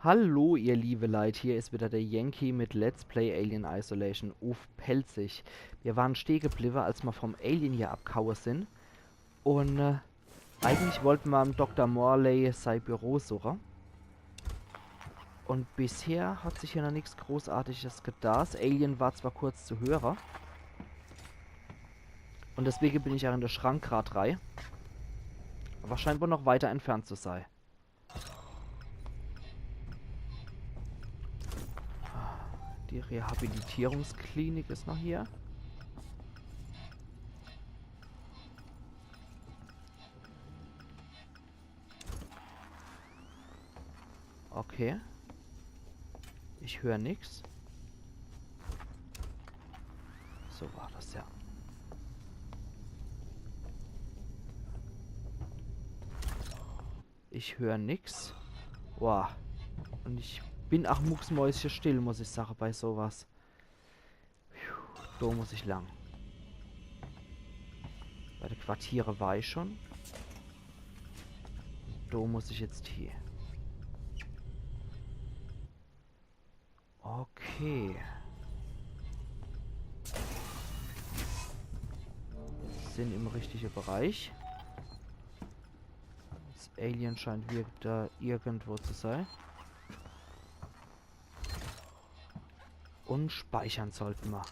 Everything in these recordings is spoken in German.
Hallo, ihr liebe Leute, hier ist wieder der Yankee mit Let's Play Alien Isolation. Uff, pelzig. Wir waren stehen geblieben, als wir vom Alien hier abgehauen sind. Und eigentlich wollten wir am Dr. Morley sein Büro suchen. Und bisher hat sich hier noch nichts Großartiges getan. Das Alien war zwar kurz zu hören. Und deswegen bin ich auch in der Schrank gerade rein. Aber scheint wohl noch weiter entfernt zu sein. Die Rehabilitierungsklinik ist noch hier. Okay. Ich höre nichts. So war das ja. Ich höre nichts. Wow. Und ich bin auch mucksmäuschen still, muss ich sagen, bei sowas. Da muss ich lang. Bei den Quartiere war ich schon. Da muss ich jetzt hier. Okay. Sind im richtigen Bereich. Das Alien scheint da irgendwo zu sein. Und speichern sollten wir.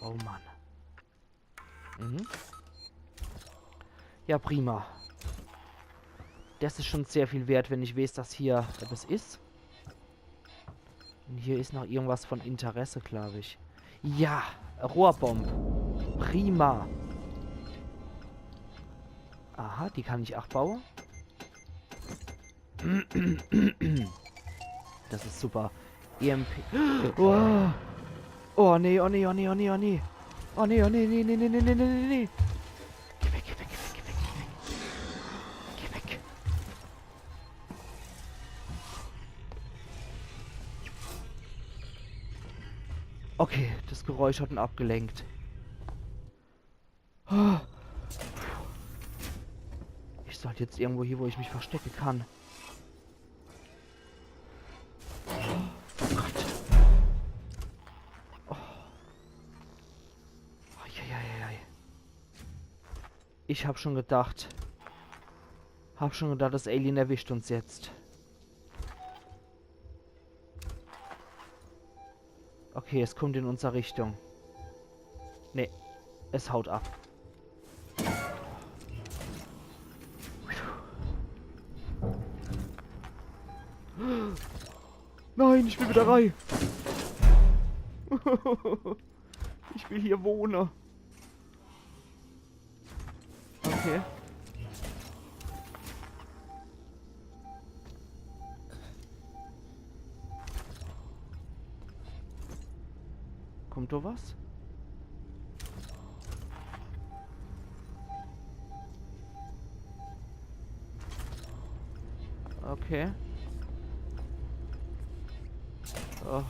Oh Mann. Mhm. Ja, prima. Das ist schon sehr viel wert, wenn ich weiß, dass hier etwas ist. Und hier ist noch irgendwas von Interesse, glaube ich. Ja, Rohrbomb. Prima. Aha, die kann ich auch bauen. Das ist super. EMP. Oh, oh nee, oh nee, oh nee, oh nee, oh nee. Oh nee, oh nee, nee, nee, nee, nee, nee, nee, nee. Geh weg, geh weg, geh weg, geh weg, geh weg. Geh weg. Okay, das Geräusch hat ihn abgelenkt. Oh. Ich sollte jetzt irgendwo hier, wo ich mich verstecken kann. Oh Gott. Oh. Eieieiei. Ich hab schon gedacht. Das Alien erwischt uns jetzt. Okay, es kommt in unsere Richtung. Nee, es haut ab. Nein, ich will wieder rein. Ich will hier wohnen. Okay. Kommt da was? Okay. Oh.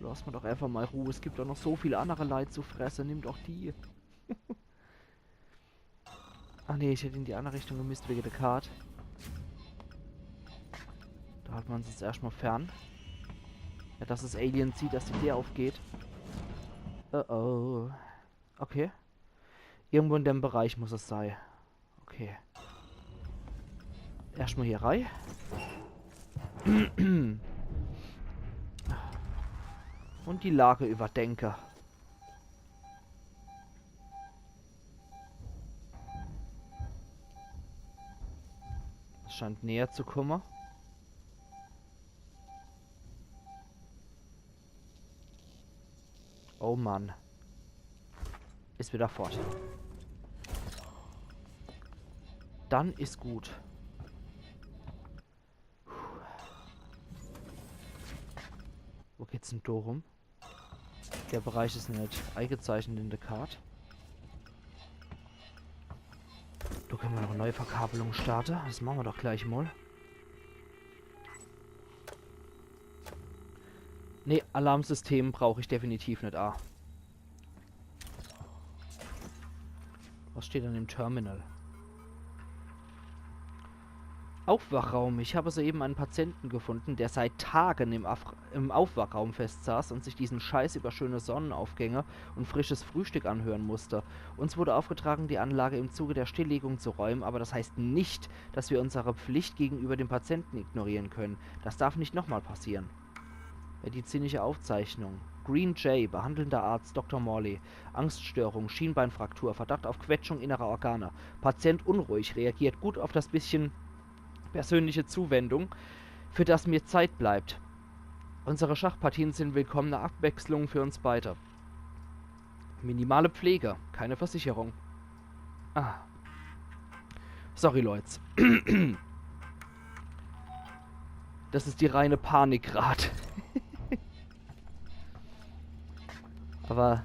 Lass mir doch einfach mal Ruhe. Es gibt doch noch so viele andere Leute zu fressen. Nimm doch die. Ach nee, ich hätte in die andere Richtung gemisst wegen der Karte. Da hat man es jetzt erstmal fern. Ja, dass das Alien sieht, dass die Tür aufgeht. Oh oh. Okay. Irgendwo in dem Bereich muss es sein. Okay. Erstmal hier rein. Und die Lage überdenke. Es scheint näher zu kommen. Oh Mann. Ist wieder fort. Dann ist gut. Wo geht's denn da rum? Der Bereich ist nicht eingezeichnet in der Karte. Da können wir noch eine neue Verkabelung starten. Das machen wir doch gleich mal. Ne, Alarmsystem brauche ich definitiv nicht. Was steht an dem Terminal? Aufwachraum. Ich habe soeben einen Patienten gefunden, der seit Tagen im Aufwachraum festsaß und sich diesen Scheiß über schöne Sonnenaufgänge und frisches Frühstück anhören musste. Uns wurde aufgetragen, die Anlage im Zuge der Stilllegung zu räumen, aber das heißt nicht, dass wir unsere Pflicht gegenüber dem Patienten ignorieren können. Das darf nicht nochmal passieren. Medizinische Aufzeichnung. Green J, behandelnder Arzt Dr. Morley. Angststörung, Schienbeinfraktur, Verdacht auf Quetschung innerer Organe. Patient unruhig, reagiert gut auf das bisschen persönliche Zuwendung, für das mir Zeit bleibt. Unsere Schachpartien sind willkommene Abwechslungen für uns beide. Minimale Pflege, keine Versicherung. Ah. Sorry, Leute. Das ist die reine Panik grad. Aber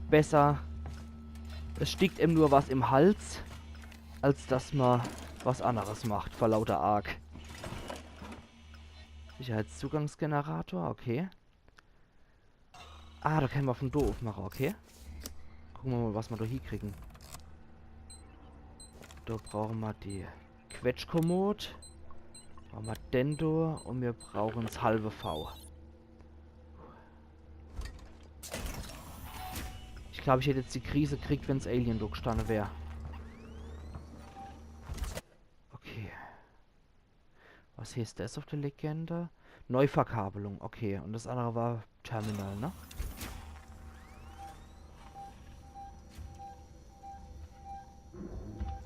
besser, es stickt ihm nur was im Hals, als dass man was anderes macht, vor lauter Arg. Sicherheitszugangsgenerator, okay. Ah, da können wir von da aufmachen, okay. Gucken wir mal, was wir da hier kriegen. Da brauchen wir die Quetschkommode. Brauchen wir Dendo und wir brauchen das halbe V. Ich glaube, ich hätte jetzt die Krise gekriegt, wenn es Alien da gestanden wäre. Okay. Was hier ist das auf der Legende? Neuverkabelung, okay. Und das andere war Terminal, ne?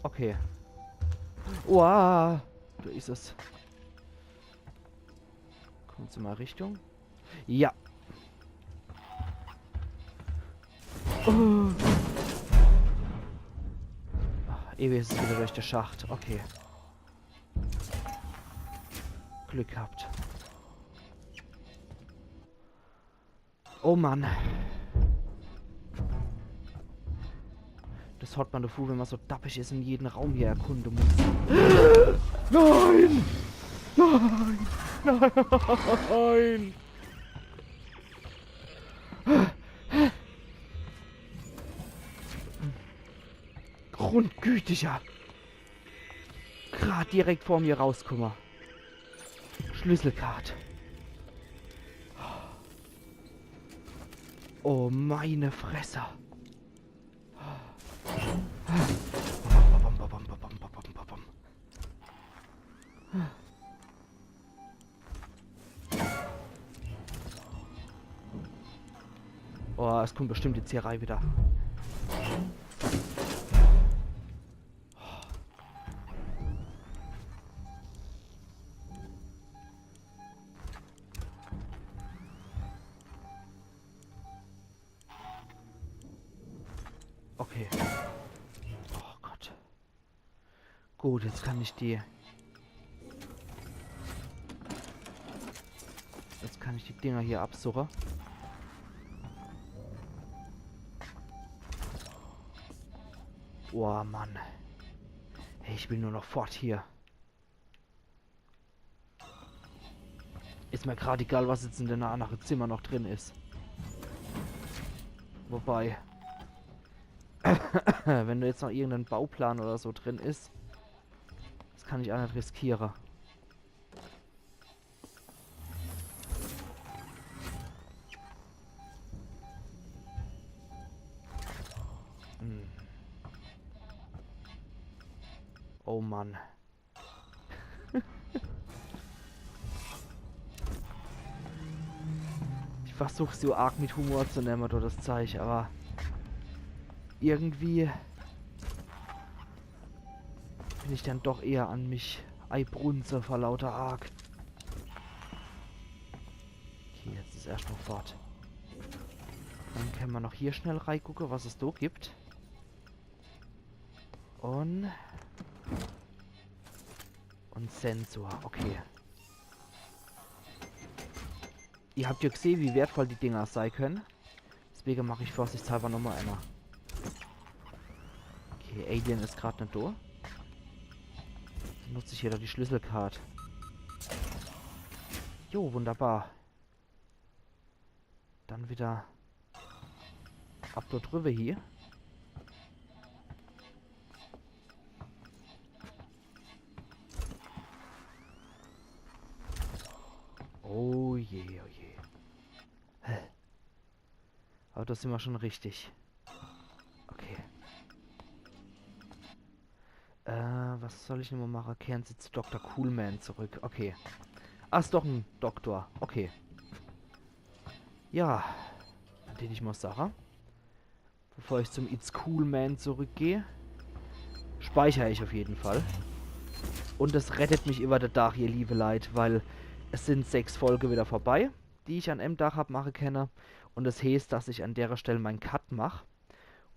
Okay. Uah, da ist es. Kommt sie mal Richtung? Ja. Oh. Ach, ewig ist es wieder durch den Schacht. Okay. Glück gehabt. Oh Mann. Das hat man davor, wenn man so dappig ist und jeden Raum hier erkunden muss. Nein! Nein! Nein! Grundgütiger! Gerade direkt vor mir rauskommen. Schlüsselkarte. Oh, meine Fresse. Oh, es kommt bestimmt die Zierei wieder. Okay. Oh Gott. Gut, jetzt kann ich die... Jetzt kann ich die Dinger hier absuchen. Oh Mann. Hey, ich will nur noch fort hier. Ist mir gerade egal, was jetzt in dem anderen Zimmer noch drin ist. Wobei... Wenn da jetzt noch irgendein Bauplan oder so drin ist, das kann ich auch nicht riskieren. Hm. Oh Mann. Ich versuche so arg mit Humor zu nehmen, oder das Zeug, aber irgendwie bin ich dann doch eher an mich Eibrunze vor lauter arg. Okay, jetzt ist erst noch fort. Dann können wir noch hier schnell reingucken, was es da gibt. Und Sensor, okay. Ihr habt ja gesehen, wie wertvoll die Dinger sein können. Deswegen mache ich vorsichtshalber nochmal einer. Okay, Alien ist gerade nicht da. Dann nutze ich hier da die Schlüsselkarte. Jo, wunderbar. Dann wieder ab dort drüber hier. Aber da sind wir schon richtig. Okay. Was soll ich nochmal machen? Kehren Sie zu Dr. Coolman zurück. Okay. Ah, ist doch ein Doktor. Okay. Ja. Dann hätte ich mal Sache. Bevor ich zum It's Coolman zurückgehe, speichere ich auf jeden Fall. Und das rettet mich über den Tag, ihr liebe Leute, weil es sind 6 Folgen wieder vorbei, die ich an einem Tag habe machen können. Und das heißt, dass ich an der Stelle meinen Cut mache.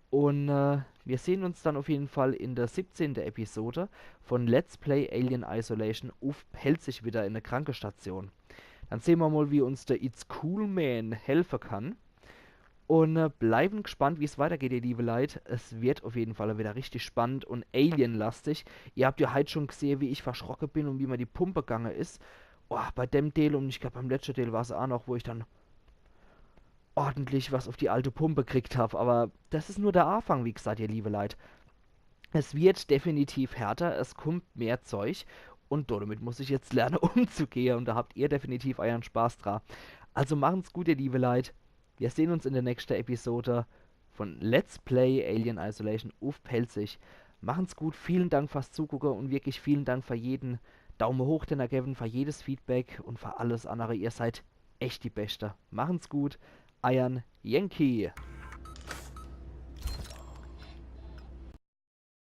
Und wir sehen uns dann auf jeden Fall in der 17. Episode von Let's Play Alien Isolation auf Pelzig wieder in der Krankenstation. Dann sehen wir mal, wie uns der It's Cool Man helfen kann. Und bleiben gespannt, wie es weitergeht, ihr liebe Leute. Es wird auf jeden Fall wieder richtig spannend und alienlastig. Ihr habt ja heute schon gesehen, wie ich verschrocken bin und wie mir die Pumpe gegangen ist. Oh, bei dem Teil und ich glaube beim letzten Teil war es auch noch, wo ich dann ordentlich was auf die alte Pumpe gekriegt habe. Aber das ist nur der Anfang, wie gesagt, ihr liebe Leute. Es wird definitiv härter, es kommt mehr Zeug. Und damit muss ich jetzt lernen, umzugehen. Und da habt ihr definitiv euren Spaß dran. Also machen's gut, ihr liebe Leute. Wir sehen uns in der nächsten Episode von Let's Play Alien Isolation auf Pelzig. Machen's gut, vielen Dank fürs Zugucken und wirklich vielen Dank für jeden Daumen hoch, den ihr gebt, für jedes Feedback und für alles andere. Ihr seid echt die Beste. Machen's gut, Iron Yankee.